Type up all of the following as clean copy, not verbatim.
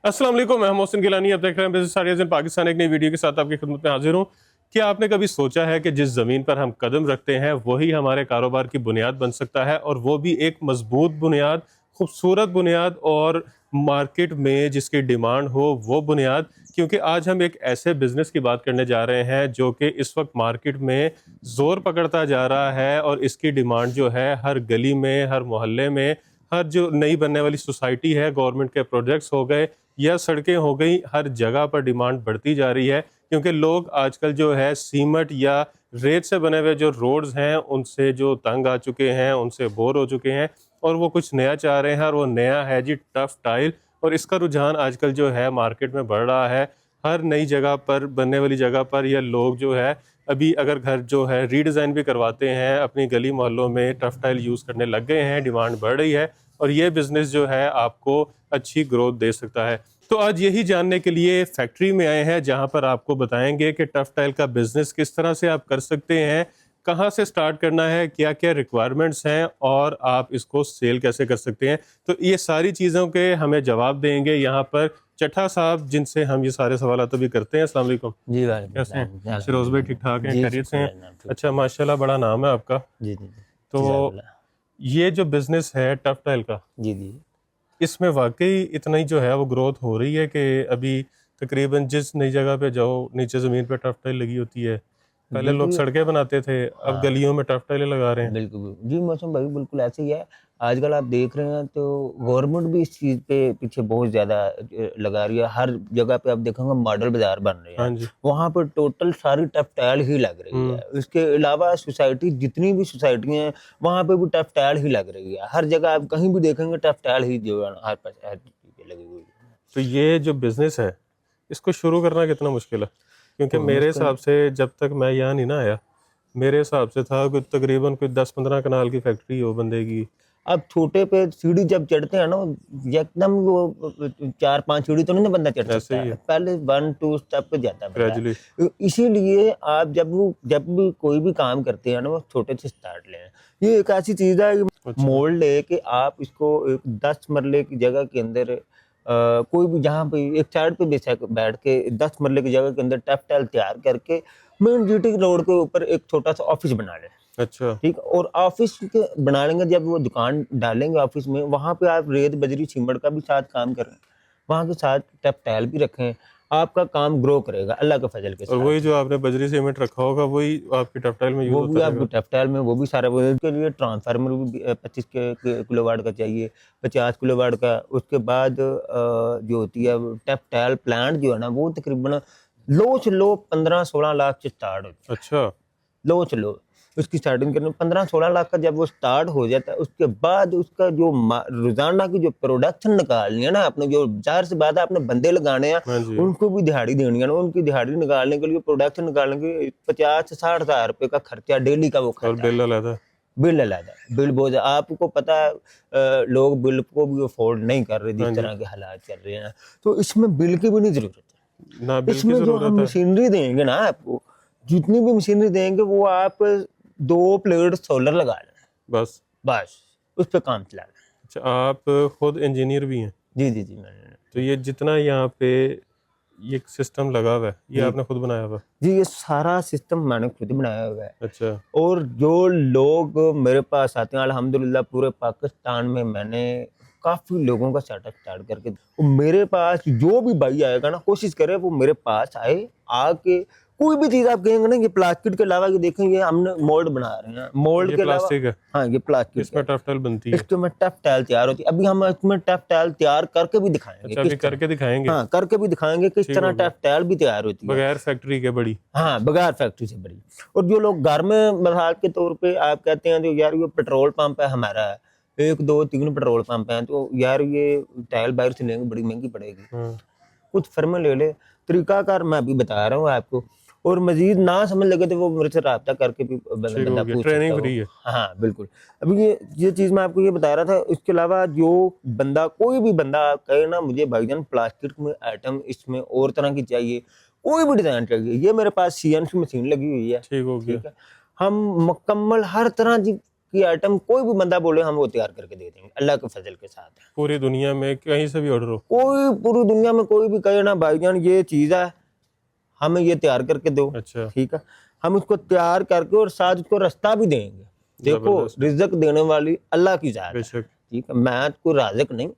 अस्सलाम वालेकुम, मैं मोहसिन गिलानी। अब देख रहे हैं बिजनेस आइडियाज इन पाकिस्तान। एक नई वीडियो के साथ आपकी खिदमत में हाजिर हूँ। क्या आपने कभी सोचा है कि जिस ज़मीन पर हम कदम रखते हैं वही हमारे कारोबार की बुनियाद बन सकता है, और वो भी एक मजबूत बुनियाद, खूबसूरत बुनियाद, और मार्केट में जिसकी डिमांड हो वो बुनियाद। क्योंकि आज हम एक ऐसे बिजनेस की बात करने जा रहे हैं जो कि इस वक्त मार्केट में ज़ोर पकड़ता जा रहा है, और इसकी डिमांड जो है हर गली में, हर मोहल्ले में, हर जो नई बनने वाली सोसाइटी है, गवर्नमेंट के प्रोजेक्ट्स हो गए या सड़कें हो गई, हर जगह पर डिमांड बढ़ती जा रही है। क्योंकि लोग आजकल जो है सीमेंट या रेत से बने हुए जो रोड्स हैं उनसे जो तंग आ चुके हैं, उनसे बोर हो चुके हैं, और वो कुछ नया चाह रहे हैं, और वो नया है जी टफ टाइल। और इसका रुझान आजकल जो है मार्केट में बढ़ रहा है। हर नई जगह पर, बनने वाली जगह पर, या लोग जो है अभी अगर घर जो है रीडिज़ाइन भी करवाते हैं, अपनी गली मोहल्लों में टफ टाइल यूज़ करने लग गए हैं, डिमांड बढ़ रही है, और ये बिज़नेस जो है आपको अच्छी ग्रोथ दे सकता है। तो आज यही जानने के लिए फैक्ट्री में आए हैं, जहां पर आपको बताएंगे कि टफ टाइल का बिजनेस किस तरह से आप कर सकते हैं, कहां से स्टार्ट करना है, क्या क्या रिक्वायरमेंट्स हैं, और आप इसको सेल कैसे कर सकते हैं। तो ये सारी चीज़ों के हमें जवाब देंगे यहाँ पर चट्ठा साहब, जिनसे हम ये सारे सवाल तो भी करते हैं। अस्सलाम वालेकुम। जी वालेकुम कैसे हैं? सलाम। फिरोज भाई ठीक ठाक हैं, जी खैरियत से हैं? शुक्रिया, ठीक अच्छा, माशाल्लाह, बड़ा नाम है आपका। जी जी जी तो जज़ाकल्लाह। ये जो बिज़नेस है टफ टाइल का, जी जी इसमें वाक़ई इतना ही जो है वो ग्रोथ हो रही है कि अभी तकरीबन जिस नई जगह पे जाओ नीचे ज़मीन पे टफ टाइल लगी होती है। पहले लोग बिल्कुल। सड़कें बनाते थे, अब हाँ गलियों में टफ टाइलें लगा रहे हैं। बिल्कुल बिल्कुल। जी मौसम भाई बिल्कुल ऐसे ही है। आजकल आप देख रहे हैं तो गवर्नमेंट भी इस चीज़ पे पीछे बहुत ज़्यादा लगा रही है। हर जगह पे आप देखेंगे मॉडल बाजार बन रहे हाँ हैं, जी। वहाँ पर टोटल सारी टेक्सटाइल ही लग रही हुँ। है। इसके अलावा सोसाइटी जितनी भी सोसाइटियाँ हैं वहाँ पे भी टेक्सटाइल ही लग रही है। हर जगह आप कहीं भी देखेंगे टेक्सटाइल ही जो है हर पास हर चीज़ पे लगी हुई है। तो ये जो बिज़नेस है, इसको शुरू करना कितना मुश्किल है? क्योंकि तो मेरे मुश्किल हिसाब से जब तक मैं यहाँ नहीं ना आया, मेरे हिसाब से था कोई तकरीबन कोई 10-15 कनाल की फैक्ट्री हो बंदे की। अब छोटे पे सीढ़ी जब चढ़ते हैं ना, एकदम वो 4-5 सीढ़ी तो नहीं ना बंदा चढ़ ऐसे सकता ही है। है, पहले 1-2 स्टेप पे जाता है बंदा। ग्रेजुअली। इसीलिए आप जब भी कोई भी काम करते हैं ना, वो छोटे से स्टार्ट लें। ये एक ऐसी चीज़ है कि अच्छा। मोल्ड है कि आप इसको एक 10 मरले की जगह के अंदर कोई भी जहाँ पे एक साइड पे बेशक बैठ के 10 मरले की जगह के अंदर टेक्सटाइल तैयार करके मेन जीटी रोड के ऊपर एक छोटा-सा ऑफिस बना लें। अच्छा। ठीक है? और ऑफिस के बना लेंगे, जब वो दुकान डालेंगे ऑफिस में, वहाँ पे आप रेत बजरी सीमेंट का भी साथ काम करें, वहाँ के साथ टेक्सटाइल भी रखें, आपका काम ग्रो करेगा अल्लाह के फजल के और साथ। वही जो आपने बजरी सीमेंट रखा होगा वही आपकी टेक्सटाइल में यूज़ वो होता भी आपको रहेगा। टेक्सटाइल में वो भी सारा वो उसके लिए ट्रांसफार्मर भी 25 किलोवाट का चाहिए, 50 किलोवाट का। उसके बाद जो होती है वो टेक्सटाइल प्लांट जो है ना, वो तकरीबन लो से लो 15-16 लाख से स्टार्ट होता है। अच्छा। लो चलो, उसकी स्टार्टिंग करने 15-16 लाख का जब वो स्टार्ट हो जाता है, उसके बाद उसका जो रोजाना की जो प्रोडक्शन निकालनी है ना, आपने जो ज़ाहिर सी बात है आपने बंदे लगाने हैं, हाँ जी। उनको भी दिहाड़ी देनी है ना, उनकी दिहाड़ी निकालने के लिए, प्रोडक्शन निकालने के लिए 50 से 60 हज़ार रुपए का खर्चा डेली का वो और खाता है। बिल अलग है। बिल अलग है, बिल बहुत आपको पता है। लोग बिल को भी अफोर्ड नहीं कर रहे हाँ जिस जी। तरह के हालात चल रहे हैं, तो इसमें बिल की भी नहीं जरूरत ना है। बिल की इसमें जो ज़रूरत हम है। मशीनरी देंगे ना आपको, जितनी भी मशीनरी देंगे वो आप 2 प्लेट सोलर लगा लें, बस। बस उस पे काम चला लें। अच्छा, आप खुद इंजीनियर भी हैं? जी, जी, जी, मैंने तो ये जितना यहाँ पे ये सिस्टम लगा हुआ है, ये जी, आपने खुद बनाया हुआ है? जी, ये सारा सिस्टम मैंने खुद बनाया हुआ है। अच्छा। और जो लोग मेरे पास आते हैं, अल्हम्दुलिल्लाह पूरे पाकिस्तान में मैंने काफ़ी लोगों का सेटअप स्टार्ट करके, वो मेरे पास जो भी भाई आएगा ना, कोशिश करे वो मेरे पास आए, आके कोई भी चीज़ आप कहेंगे ना, ये प्लास्टिक के अलावा ये देखें, ये हमने मोल्ड बना रहे हैं, मोल्ड ये के अलावा प्लास्टिक है, हाँ, ये प्लास्टिक इसमें है। टफ्टल बनती है। इसके में टेक्सटाइल तैयार होती है। अभी हम इसमें टेक्सटाइल तैयार करके भी दिखाएँगे अच्छा, अभी किस तरह। करके दिखाएंगे? हाँ, करके भी दिखाएँगे किस ठीक तरह हो गया। टेक्सटाइल भी तैयार होती है। बगैर फैक्ट्री के बड़ी। हाँ, बगैर फैक्ट्री से बड़ी। और जो लोग घर में मिसाल के तौर पे आप कहते हैं, तो यार ये पेट्रोल पंप है हमारा, 1, 2, 3 पेट्रोल पंप हैं, तो यार ये टाइल बाहर से लेंगे बड़ी महँगी पड़ेगी। हाँ। कुछ फर्में ले ले, तरीकाकार मैं अभी बता रहा हूँ आपको। और मज़ीद ना समझ लगे तो वो मेरे से राब्ता करके भी ठीक हो बंदा गया, पूछ सकता ट्रेनिंग है वो। फ्री है। हाँ, बिल्कुल। अभी ये चीज़ मैं आपको ये बता रहा था, इसके अलावा जो बंदा कोई भी बंदा कहे ना मुझे भाईजान प्लास्टिक में आइटम इसमें और तरह की चाहिए, कोई भी डिज़ाइन चाहिए, ये मेरे पास सीएनसी मशीन लगी हुई है, ठीक हो गया। ठीक है? हम मुकम्मल हर तरह की की आइटम कोई भी बंदा बोले हम वो तैयार करके दे देंगे अल्लाह के फजल के साथ। पूरी दुनिया में कहीं से भी ऑर्डर हो? कोई पूरी दुनिया में कोई भी कहे ना भाईजान ये चीज है हमें ये तैयार करके दो, अच्छा, ठीक है, हम उसको तैयार करके और साथ उसको रास्ता भी देंगे। देखो रिज़्क देने वाली अल्लाह की जात है, बेशक, ठीक है, मैं कोई राज़िक नहीं,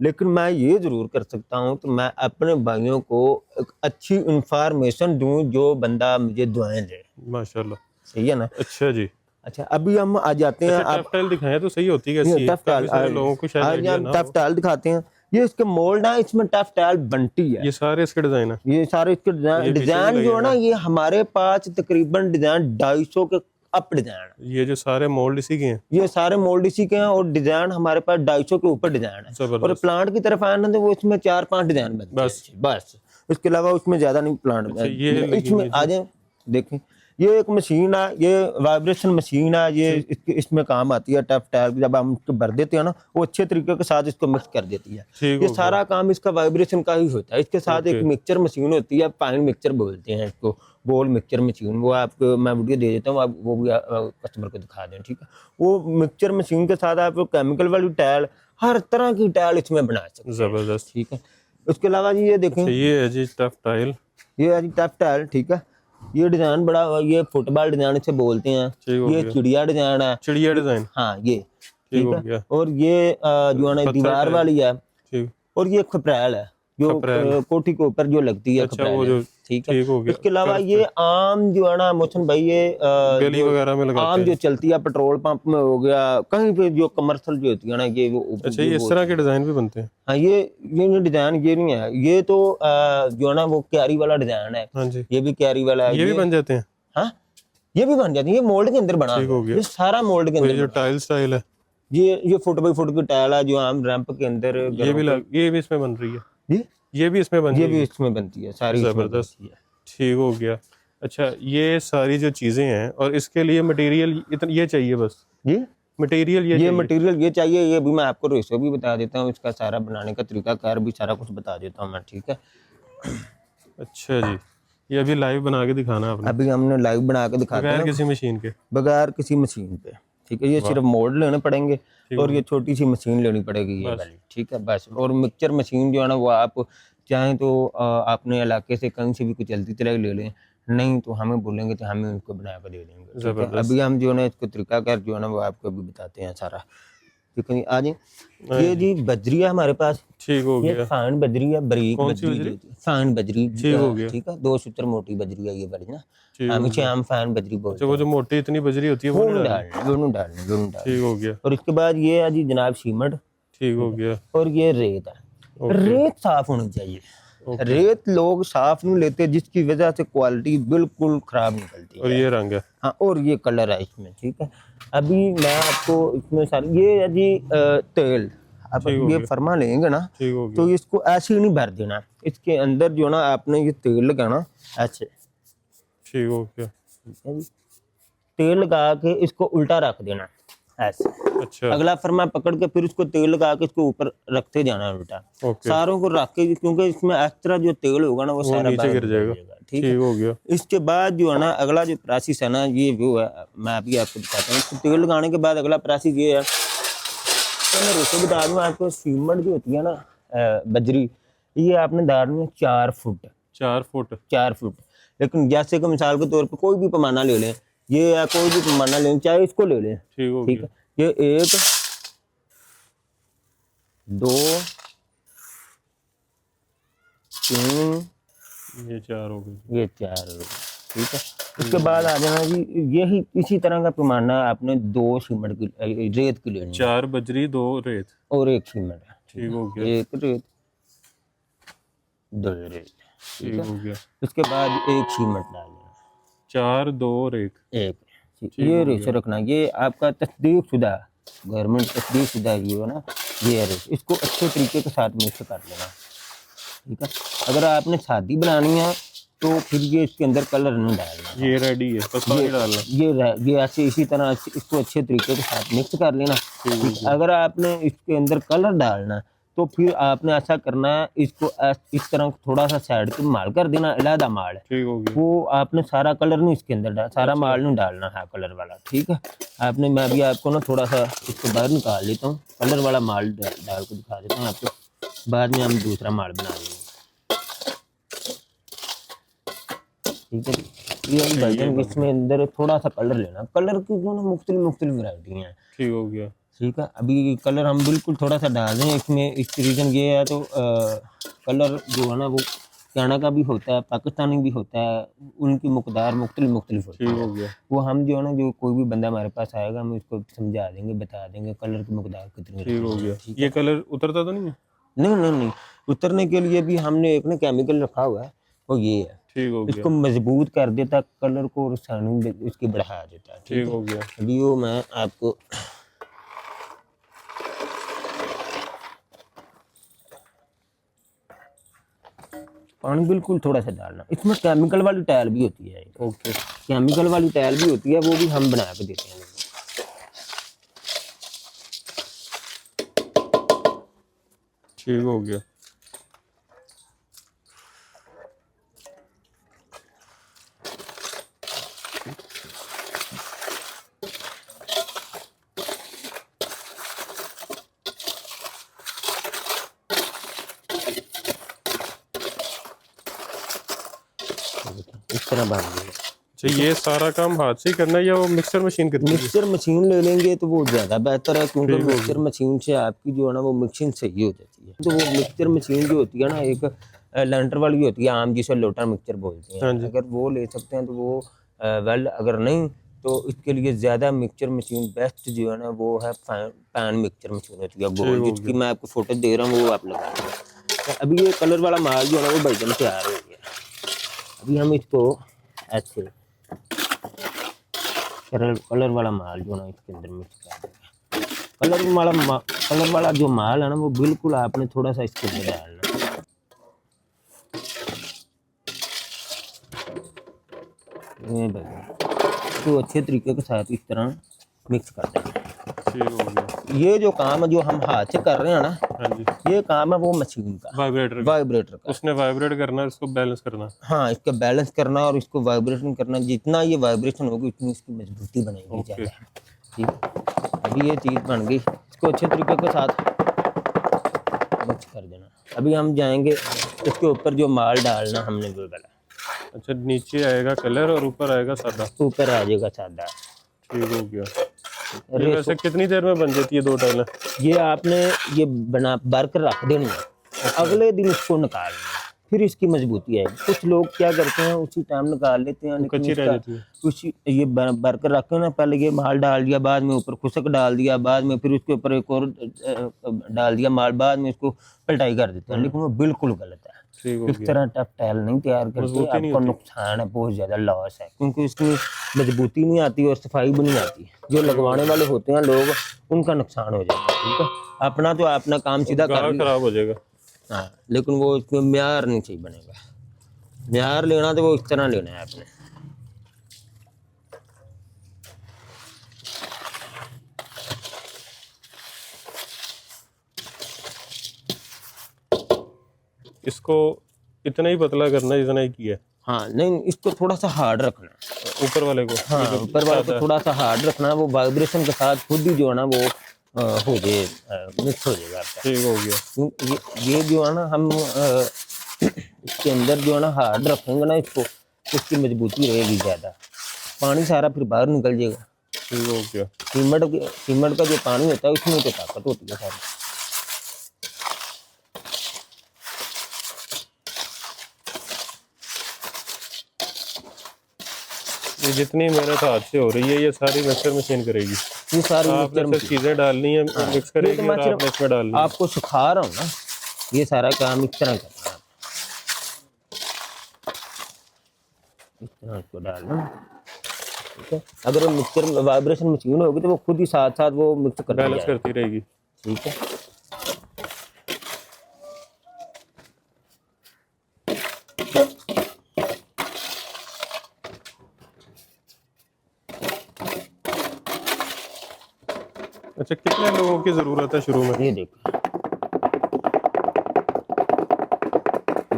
लेकिन मैं ये जरूर कर सकता हूँ कि मैं अपने भाइयों को एक अच्छी इंफॉर्मेशन दूं जो बंदा मुझे दुआएं दे। माशाल्लाह, सही है ना। अच्छा जी। अच्छा अभी हम आ जाते हैं अच्छा, टफ टाइल दिखाएं तो सही होती है कैसी? टफ काफी सारे टाइल, लोगों को शायद आज आइडिया हम ना टफ हो। टाइल दिखाते हैं। ये इसके मोल्ड है, इसमें टफ टाइल बनती है। ये सारे इसके डिजाइन है? ये सारे इसके ये पीछे डिजाइन भी जो है ना, लगेगा। ये हमारे पास तकरीबन डिजाइन 250 के अप डिजाइन है। ये जो सारे मोल्ड इसी के हैं? ये सारे मोल्ड इसी के हैं और डिजाइन हमारे पास 250 के ऊपर डिजाइन है। और जबरदस्त। प्लांट की तरफ आए ना तो वो इसमें 4-5 डिजाइन बनते बस। हैं बस, इसके अलावा उसमें ज्यादा नहीं प्लांट। अच्छा, ये लगी हुई इसमें है आ जाए देखें, ये एक मशीन है, ये वाइब्रेशन मशीन है, ये इसमें काम आती है। टफ टाइल जब हम इसको भर देते हैं ना, वो अच्छे तरीके के साथ इसको मिक्स कर देती है। ठीक ये हो सारा काम इसका वाइब्रेशन का ही होता है। इसके साथ एक मिक्सचर मशीन होती है, फाइन मिक्सचर बोलते हैं इसको, गोल मिक्सचर मशीन। वो आपको मैं वीडियो दे देता हूँ, आप वो भी कस्टमर को दिखा दें, ठीक है। वो मिक्सचर मशीन के साथ आप केमिकल वाली टाइल, हर तरह की टाइल इसमें बना सकते हैं, जबरदस्त। ठीक है। उसके अलावा जी ये देखें, अच्छा, ये है जी टफ टाइल। ये है जी टफ टाइल, ठीक है। ये डिजाइन बड़ा, ये फुटबॉल डिजाइन इसे बोलते हैं। ठीक हो ये गया। चिड़िया डिजाइन है, चिड़िया डिजाइन, हाँ ये ठीक हो ठीक है। गया। और ये जो है ना पत्थर दीवार टाइल। वाली है, ठीक, और ये खपरेल है जो खपरेल। कोठी के ऊपर जो लगती है, अच्छा, वो खपरेल है, जो ठीक है। ठीक हो गया। इसके अलावा कर्व ये आम जो है ना मोहसिन भाई, ये गली जो वगैरह में लगाते आम हैं। जो चलती है पेट्रोल पंप में हो गया, कहीं पे जो कमर्शियल जो होती है ना, ये वो अच्छा, ये इस तरह के डिजाइन भी बनते हैं? हाँ, ये डिजाइन ये नहीं है, ये तो जो है ना वो क्यारी वाला डिजाइन है। हाँ जी, ये भी क्यारी वाला है। ये भी बन जाते हैं? हाँ, ये भी बन जाती है, ये मोल्ड के अंदर बना ठीक हो है। गया। ये सारा मोल्ड के ये अंदर जो बना टाइल स्टाइल है, है। ये फुट बाई फुट की टाइल है जो आम रैंप के अंदर ये भी इसमें बन रही है? जी, ये भी इसमें बन ये रही भी है? इसमें बनती है, सारी इसमें जबरदस्त, बनती है। ठीक हो गया। अच्छा, ये सारी जो चीजें हैं और इसके लिए मटेरियल इतना ये चाहिए बस? ये मटेरियल ये ये चाहिए? मटेरियल ये चाहिए, ये भी मैं आपको रेशो भी बता देता हूँ, इसका सारा बनाने का तरीका कार भी सारा कुछ बता देता हूँ मैं, ठीक है। अच्छा जी, ये अभी लाइव बना के दिखाना आपने अभी हमने लाइव बना के दिखाते बगैर हैं किसी मशीन के? बगैर किसी मशीन पे, ठीक है। ये सिर्फ मोल्ड लेने पड़ेंगे और ये छोटी सी मशीन लेनी पड़ेगी ये वाली, ठीक है, बस। और मिक्सचर मशीन जो है ना वो आप चाहें तो अपने इलाके से कहीं से भी कुछ चलती चलाई ले लें, नहीं तो हमें बोलेंगे तो हमें उनको बना कर दे देंगे, ठीक है। जबरदस्त। अभी हम जो है ना इसको तरीका कर जो है ना वो आपको अभी बताते हैं सारा, ठीक है। आ जाए, ये जी बजरी है हमारे पास, ठीक हो ये गया। फाइन बजरी है, बारीक कौन सी बजरी, फाइन बजरी, ठीक हो गया। ठीक है। 2 सूत्र मोटी बजरी है ये वाली ना, ठीक हम हो इसे आम फाइन बजरी बोलते अच्छा, वो जो मोटी इतनी बजरी होती है वो हैं। नहीं दोनों डालनी? डालने, दोनों डालने, दोनों डालने। ठीक हो गया। और इसके बाद ये है जी जनाब सीमेंट, ठीक हो गया। और ये रेत है। रेत साफ होनी चाहिए, रेत लोग साफ नहीं लेते जिसकी वजह से क्वालिटी बिल्कुल खराब निकलती और है। ये रंग है? हाँ, और ये कलर है इसमें, ठीक है। अभी मैं आपको इसमें सारी ये है जी तेल, अब ये फरमा लेंगे ना ठीक हो गया। तो इसको ऐसे ही नहीं भर देना, इसके अंदर जो ना आपने ये तेल लगाना ऐसे, ठीक हो गया। ठीक है जी। तेल लगा के इसको उल्टा रख देना ऐसे, अच्छा, अगला फरमा पकड़ के फिर इसको तेल लगा के इसको ऊपर रखते जाना उल्टा, ओके, सारों को रख के, क्योंकि इसमें एक्स्ट्रा जो तेल होगा ना वो सारा नीचे बाहर गिर जाएगा। ठीक है। ठीक हो गया। इसके बाद जो है ना अगला जो प्रोसेस है ना, ये वो है, मैं अभी आपको दिखाता हूँ। इसको तेल लगाने के बाद अगला प्रोसेस ये है, तो मैं रेशो बता दूँ आपको। सीमेंट जो होती है ना बजरी, ये आपने डालनी है 4 फुट, 4 फुट? 4 फुट। लेकिन जैसे कि मिसाल के तौर पर कोई भी पैमाना ले लें, ये या कोई भी पैमाना लें, चाहे इसको ले लें, ठीक हो ठीक गया। है। ये 1 2 3 ये 4 हो गए। ये 4, ठीक है। उसके बाद आ जाना जी, यही इसी तरह का पैमाना आपने 2 सीमेंट की रेत की लेनी है, 4 बजरी 2 रेत, और 1 सीमेंट, ठीक हो गया। 1 रेत 2 रेत, ठीक हो गया। उसके बाद 1 सीमेंट डाल देना, 4 2 1 1, ये रेशो रखना। ये आपका तस्दीक शुदा, गवर्नमेंट तस्दीक शुदा ये है ना, ये रेशो, इसको अच्छे तरीके के साथ मिक्स कर लेना, ठीक है। अगर आपने शादी बनानी है तो फिर ये इसके अंदर कलर नहीं डालना, ये रेडी है, बस पानी डालना। ये ऐसे इसी तरह इसको अच्छे तरीके के साथ मिक्स कर लेना, ठीक है। अगर आपने इसके अंदर कलर डालना तो फिर आपने ऐसा करना है, इसको इस तरह थोड़ा सा साइड पे माल कर देना, अलहदा माल है ठीक हो गया। वो आपने सारा कलर नहीं इसके अंदर सारा माल नहीं डालना है कलर वाला, ठीक है। आपने मैं भी आपको ना थोड़ा सा इसको बाहर निकाल लेता हूँ, कलर वाला माल डाल के दिखा देता हूँ आपको, बाद में हम दूसरा माल बना लेंगे, ठीक है। ये भाईजान इसमें अंदर थोड़ा सा कलर लेना, कलर की जो ना मुख्तलिफ वैरायटी हैं, ठीक हो गया। ठीक है। अभी कलर हम बिल्कुल थोड़ा सा डाल दें इसमें, इसकी रीज़न ये है तो कलर जो है ना वो चाइना का भी होता है, पाकिस्तानी भी होता है, उनकी मकदार मुख्तलिफ होती ठीक है। हो गया। वो हम जो है ना, जो कोई भी बंदा हमारे पास आएगा हम उसको समझा देंगे, बता देंगे कलर की मकदार कितनी ठीक हो रखनी गया। है, ठीक ये कलर उतरता तो नहीं है? नहीं नहीं नहीं, उतरने के लिए भी हमने एक ना केमिकल रखा हुआ है, वो ये है, ठीक हो इसको गया। मजबूत कर देता है कलर को और शाइनिंग इसकी बढ़ा देता है, ठीक ठीक हो है। गया। अभी वो मैं आपको पानी बिल्कुल थोड़ा सा डालना, इसमें केमिकल वाली टाइल भी होती है, ओके। केमिकल वाली टाइल भी होती है, वो भी हम बना के देते हैं। ठीक हो गया। इस तरह बन गई। अच्छा, ये सारा काम हाथ से ही करना है या वो मिक्सर मशीन करती है? मिक्सचर मशीन ले लेंगे तो वो ज़्यादा बेहतर है, क्योंकि ठीक होगी। मिक्सचर मशीन से आपकी जो है ना वो मिक्सिंग सही हो जाती है। तो वो मिक्सचर मशीन जो होती है ना, एक लैंटर वाली होती है आम, जिसे लोटा मिक्सचर बोलते हाँ हैं, जी। अगर वो ले सकते हैं तो वो वेल, अगर नहीं तो इसके लिए ज़्यादा मिक्सचर मशीन बेस्ट जो है ना वो है पैन मिक्सचर मशीन होती है, ठीक गोल, हो जिसकी मैं आपको फोटो दे रहा हूँ वो आप लगा दें। तो अभी ये कलर वाला माल जो है ना वो भाईजान तैयार हो गया। अभी हम इसको ऐसे कलर वाला माल जो है ना इसके अंदर मिक्स कर देंगे। कलर वाला जो माल है ना वो बिल्कुल आपने थोड़ा सा इसके अंदर डालना, ये भाई तो अच्छे तरीके के साथ इस तरह मिक्स कर देंगे। ठीक हो गया। ये जो काम है जो हम हाथ से कर रहे हैं ना, हाँ जी। ये काम है वो मशीन का, वाइब्रेटर। वाइब्रेटर का। उसने वाइब्रेट करना है, उसको बैलेंस करना। हाँ, इसका बैलेंस करना और इसको वाइब्रेशन करना, जितना ये वाइब्रेशन होगी उतनी इसकी मजबूती बनेगी ओके। ज़्यादा, ठीक। अभी ये चीज़ बन गई, इसको अच्छे तरीके के साथ मिक्स कर देना। अभी हम जाएंगे इसके ऊपर जो माल डालना हमने वो डाला, अच्छा, नीचे आएगा कलर और ऊपर आएगा सादा। ऊपर आ जाएगा सादा। ठीक हो गया। ये अरे वैसे कितनी देर में बन जाती है 2 टाइलें? ये आपने ये बना भर कर रख देनी है, अगले दिन इसको निकालना है, फिर इसकी मजबूती आएगी। कुछ लोग क्या करते हैं उसी टाइम निकाल लेते हैं, लेकिन कच्ची रह इसका जाती है। कुछ ये भर कर रख के ना, पहले ये माल डाल दिया, बाद में ऊपर खुशक डाल दिया, बाद में फिर उसके ऊपर एक और डाल दिया माल, बाद में इसको पलटाई कर देते हैं, लेकिन वो बिल्कुल गलत है। ठीक हो इस गया। तरह टफ टाइल नहीं तैयार करके, मजबूती नहीं आपको होती। नुकसान है, बहुत ज़्यादा लॉस है, क्योंकि इसमें मजबूती नहीं आती और सफाई भी नहीं आती। जो लगवाने वाले होते हैं लोग, उनका नुकसान हो जाता है, ठीक है। अपना तो अपना काम सीधा कर गाहक लिया, खराब हो जाएगा। हाँ, लेकिन वो इसमें म्यार नहीं सही बनेगा। म्यार लेना तो वो इस तरह लेना है आपने। इसको इतना ही पतला करना है जितना ही किया है। हाँ नहीं, इसको थोड़ा सा हार्ड रखना है। ऊपर वाले को। हाँ, ये जो ऊपर वाले सादा को थोड़ा सा हार्ड रखना है, वो वाइब्रेशन के साथ खुद ही जो है ना वो हो जाए, मिक्स हो जाएगा आपका। ठीक हो गया। ये जो है ना हम इसके अंदर जो है ना हार्ड रखेंगे ना इसको, इसकी मजबूती रहेगी ज़्यादा, पानी सारा फिर बाहर निकल जाएगा। ठीक हो गया। सीमेंट का जो पानी होता है उसमें तो ताकत होती है सारी। ये जितनी मेहनत हाथ से हो रही है ये सारी मिक्सर मशीन करेगी। ये सारी आपने मिक्सचर सिर्फ चीजें डालनी है, मिक्स ये तो करेगी मैं और सिर्फ आपने इसमें डालनी है। आपको सिखा रहा हूँ ना, ये सारा काम इस तरह करना है, इस तरह इसको डालना, ठीक है। अगर मिक्सचर वाइब्रेशन मशीन होगी तो वो खुद ही साथ साथ वो मिक्स कर बैलेंस करती रहेगी। ठीक है। अच्छा, कितने लोगों की जरूरत है शुरू में? ये देखो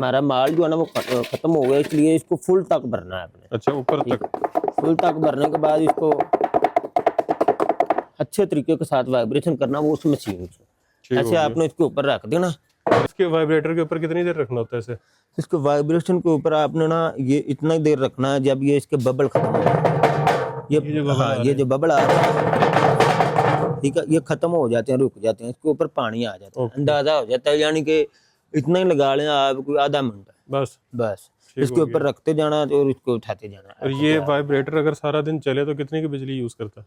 हमारा माल जो है ना वो खत्म हो गया, इसलिए इसको फुल तक भरना है आपने। अच्छा, ऊपर तक। फुल तक भरने के बाद इसको अच्छे तरीके के साथ वाइब्रेशन करना वो उस मशीन से। ठीक हो ऐसे गया। आपने इसके ऊपर रख देना। इसके वाइब्रेटर के ऊपर कितनी देर रखना होता है इसे? इसके वाइब्रेशन के ऊपर आपने ना ये इतना ही देर रखना है जब ये इसके बबल खत्म हो जाए। ये जो बबल आ रहे ये जो बबल आ रहा है, ठीक है, ये खत्म हो जाते हैं, रुक जाते हैं, इसके ऊपर पानी आ जाता है, अंदाजा हो जाता है, यानी कि इतना ही लगा लें आप, कोई आधा मिनट बस। बस ठीक इसके हो ऊपर रखते जाना और इसको उठाते जाना। और ये वाइब्रेटर अगर सारा दिन चले तो कितनी की बिजली यूज करता है?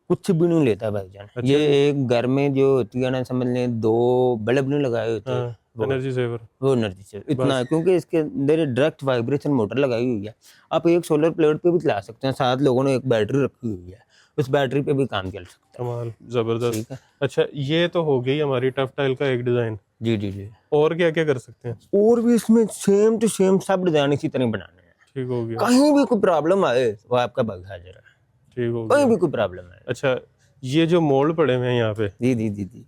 कुछ भी नहीं लेता भाईजान। अच्छा ये एक घर में जो होती है ना, समझ लें 2 बल्ब नहीं लगाए होते, हाँ, एनर्जी सेवर। वो एनर्जी से इतना है, क्योंकि इसके अंदर डायरेक्ट वाइब्रेशन मोटर लगाई हुई है। आप एक सोलर प्लेट पे भी चला सकते हैं, 7 लोगों ने एक बैटरी रखी हुई है, उस बैटरी पे भी काम चल सकता है। कमाल, जबरदस्त। ठीक है। अच्छा, ये तो हो गई हमारी टफ टाइल का एक डिजाइन। जी जी जी। और क्या क्या कर सकते हैं? और भी इसमें सेम टू सेम सब डिजाइन इसी तरह बनाने हैं। ठीक हो गया। कहीं भी कोई प्रॉब्लम आए वो आपका भाई हाजिर है, ठीक हो कहीं गया। भी कोई प्रॉब्लम आए। अच्छा, ये जो मोल्ड पड़े हुए हैं यहाँ पे, जी जी जी जी।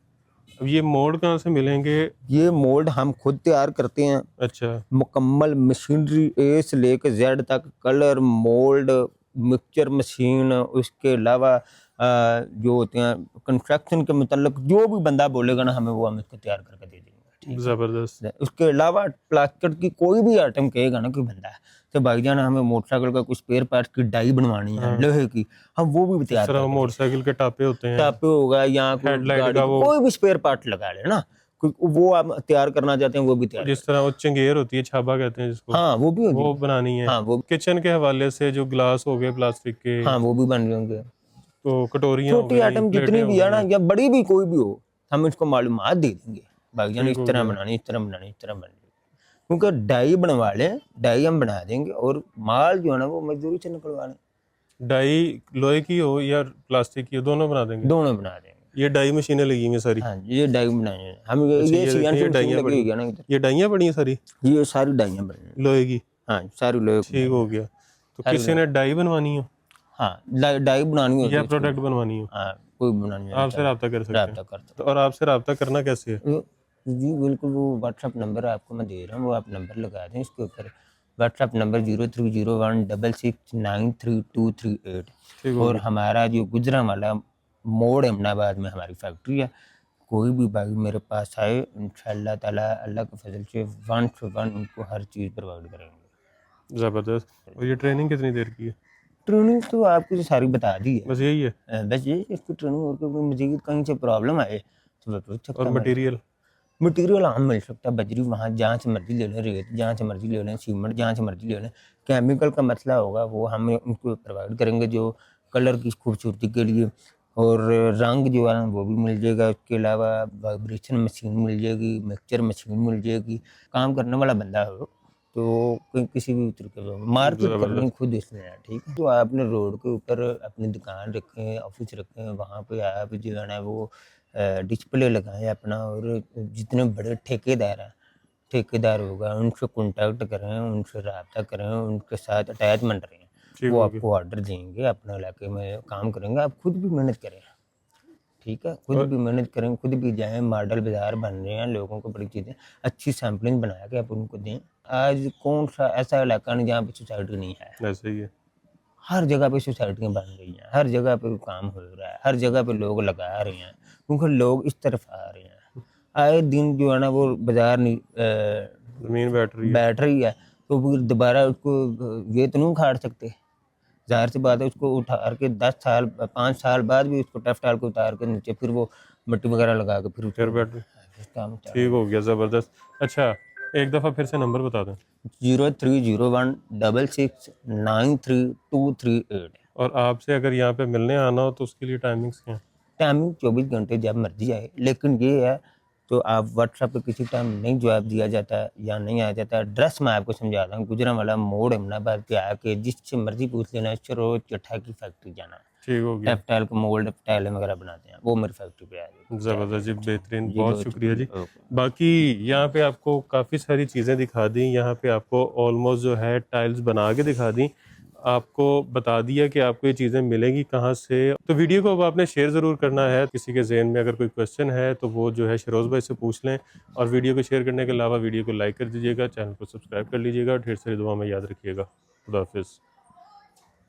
अब ये मोल्ड कहाँ से मिलेंगे? ये मोल्ड हम खुद तैयार करते हैं, अच्छा, मुकम्मल मशीनरी ए से लेकर जेड तक, कलर, मोल्ड, मिक्सचर मशीन, उसके अलावा जो होते हैं कंस्ट्रक्शन के मतलब जो भी बंदा बोलेगा ना हमें, वो हम इसको तैयार करके दे देंगे। ठीक है। जबरदस्त। उसके अलावा प्लास्टिक की कोई भी आइटम कहेगा ना कोई बंदा तो भाईजान हमें मोटरसाइकिल का कुछ स्पेयर पार्ट की डाई बनवानी है लोहे की, हम वो भी तैयार सर, करके मोटरसाइकिल के टापे होते हैं, टापे होगा या कोई हेडलाइट गाड़ी का वो, कोई भी स्पेयर पार्ट लगा ले ना, वो आप तैयार करना चाहते हैं वो भी तैयार जिस तरह वो चंगेर होती है, छाबा कहते हैं जिसको, हाँ वो भी होगी। वो बनानी है। हाँ वो किचन के हवाले से जो ग्लास हो गए प्लास्टिक के, हाँ वो भी बन जाएंगे। तो कटोरियाँ हो छोटी गई, आइटम जितनी प्लेटें हो भी है ना गई। या बड़ी भी कोई भी हो, हम इसको मालूमात दे देंगे भाईजान, इस ठीक हो तरह गया। बनानी, इस तरह बनानी, इस तरह बनानी। क्योंकि डाई बनवा लें, डाई हम बना देंगे और माल जो है ना वो मजदूरी से निकलवा लें। डाई लोहे की हो या प्लास्टिक की हो, दोनों बना देंगे। दोनों बना देंगे। ये डाई मशीनें लगी हुई हैं सारी। हाँ ये डाई बनाए हम, अच्छा, ये ये सीएनसी देखिए, मशीन डाइयाँ लगी पड़ी, हुई है ना इधर, ये डाइयाँ पड़ी हैं सारी ये सारी डाइयाँ बनी हैं। लोहे की। हाँ सारी लोहे की। ठीक हो गया। तो सारी किसी ने डाई बनवानी हो हाँ डाई बनानी होती या है, प्रोडक्ट बनवानी हो, हाँ कोई बनानी आपसे रब्ता कर सकते हैं। रब्ता करता तो और आपसे रब्ता करना कैसे है? जी बिल्कुल, वो व्हाट्सअप नंबर आपको मैं दे रहा हूँ, वो आप नंबर लगा दें इसके ऊपर। WhatsApp number 030166933238। ठीक हो और गया। हमारा जो गुजरांवाला मोड़ अहमदाबाद में हमारी फैक्ट्री है, कोई भी भाई मेरे पास आए इंशाअल्लाह ताला अल्लाह के फजल से 1 to 1 उनको हर चीज़ प्रोवाइड करेंगे। जबरदस्त। और ये ट्रेनिंग कितनी देर की है? ट्रेनिंग तो आपको तो सारी बता दी है, बस यही है। बस ये इसकी ट्रेनिंग और कोई मजीद कहीं से प्रॉब्लम आए तो वो पूछ सकता और है। मटेरियल? मटेरियल आम मिल सकता है, बजरी वहाँ जहाँ से मर्जी ले लें, रेत जहाँ से मर्जी ले लें, सीमेंट जहाँ से मर्जी ले लें। केमिकल का मसला होगा वो हम उनको प्रोवाइड करेंगे, जो कलर की खूबसूरती के लिए, और रंग जो है ना वो भी मिल जाएगा। उसके अलावा वाइब्रेशन मशीन मिल जाएगी, मिक्सचर मशीन मिल जाएगी। काम करने वाला बंदा हो तो किसी भी तरीके से मार्केट करनी खुद इसने है। ठीक है, तो आपने रोड के ऊपर अपनी दुकान रखें, ऑफिस रखें, वहाँ पे आप जो है ना वो डिस्प्ले लगाएं अपना, और जितने बड़े ठेकेदार होगा उनसे कांटेक्ट करें, उनसे रब्ता करें, उनके साथ अटैचमेंट रहें, वो आपको ऑर्डर देंगे, अपने इलाके में काम करेंगे। आप खुद भी मेहनत करें, ठीक है, खुद भी मेहनत करें, खुद भी जाएं, मॉडल बाजार बन रहे हैं, लोगों को बड़ी चीज़ें अच्छी सैम्पलिंग बना के आप उनको दें। आज कौन सा ऐसा इलाका नहीं जहाँ पे सोसाइटी नहीं है, ऐसे ही है। हर जगह पे सोसाइटियाँ बन रही हैं, हर जगह पे काम हो रहा है, हर जगह पे लोग लगा रहे हैं, क्योंकि लोग इस तरफ आ रहे हैं। आए दिन जो है ना वो बाजार नहीं जमीन बैठ रही है, तो फिर दोबारा उसको ये तो नहीं उखाड़ सकते। जाहिर सी बात है, उसको उतार के 10 साल 5 साल बाद भी उसको टफ टाल को उतार के नीचे फिर वो मिट्टी वगैरह लगा के फिर बैठ। काम। ठीक हो गया, जबरदस्त। अच्छा, एक दफ़ा फिर से नंबर बता दें। 030166932238। और आपसे अगर यहाँ पे मिलने आना हो तो उसके लिए टाइमिंग्स क्या हैं? टाइमिंग 24 घंटे जब मर्जी आए, लेकिन ये है तो आप व्हाट्सएप पे किसी टाइम नहीं जवाब दिया जाता है या नहीं आया जाता। एड्रेस मैं आपको समझाता हूँ, गुजरांवाला मोड़ अहमदाबाद पे आके जिससे मर्जी पूछ लेना, रोज चट्टा की फैक्ट्री जाना है। ठीक हो गया। टेक्सटाइल का मोल्ड टाइल वगैरह बनाते हैं, वो मेरी फैक्ट्री पे आ जाए। ज़बरदस्त जी, बेहतरीन, बहुत शुक्रिया जी। बाकी यहाँ पे आपको काफ़ी सारी चीज़ें दिखा दी, यहाँ पे आपको ऑलमोस्ट जो है टाइल्स बना के दिखा दी। आपको बता दिया कि आपको ये चीज़ें मिलेंगी कहाँ से। तो वीडियो को अब आपने शेयर ज़रूर करना है। किसी के ज़हन में अगर कोई क्वेश्चन है तो वो जो है शिरोज़ भाई से पूछ लें, और वीडियो को शेयर करने के अलावा वीडियो को लाइक कर दीजिएगा, चैनल को सब्सक्राइब कर लीजिएगा। ढेर सारी दुआ में याद रखिएगा। खुदा हाफिज़।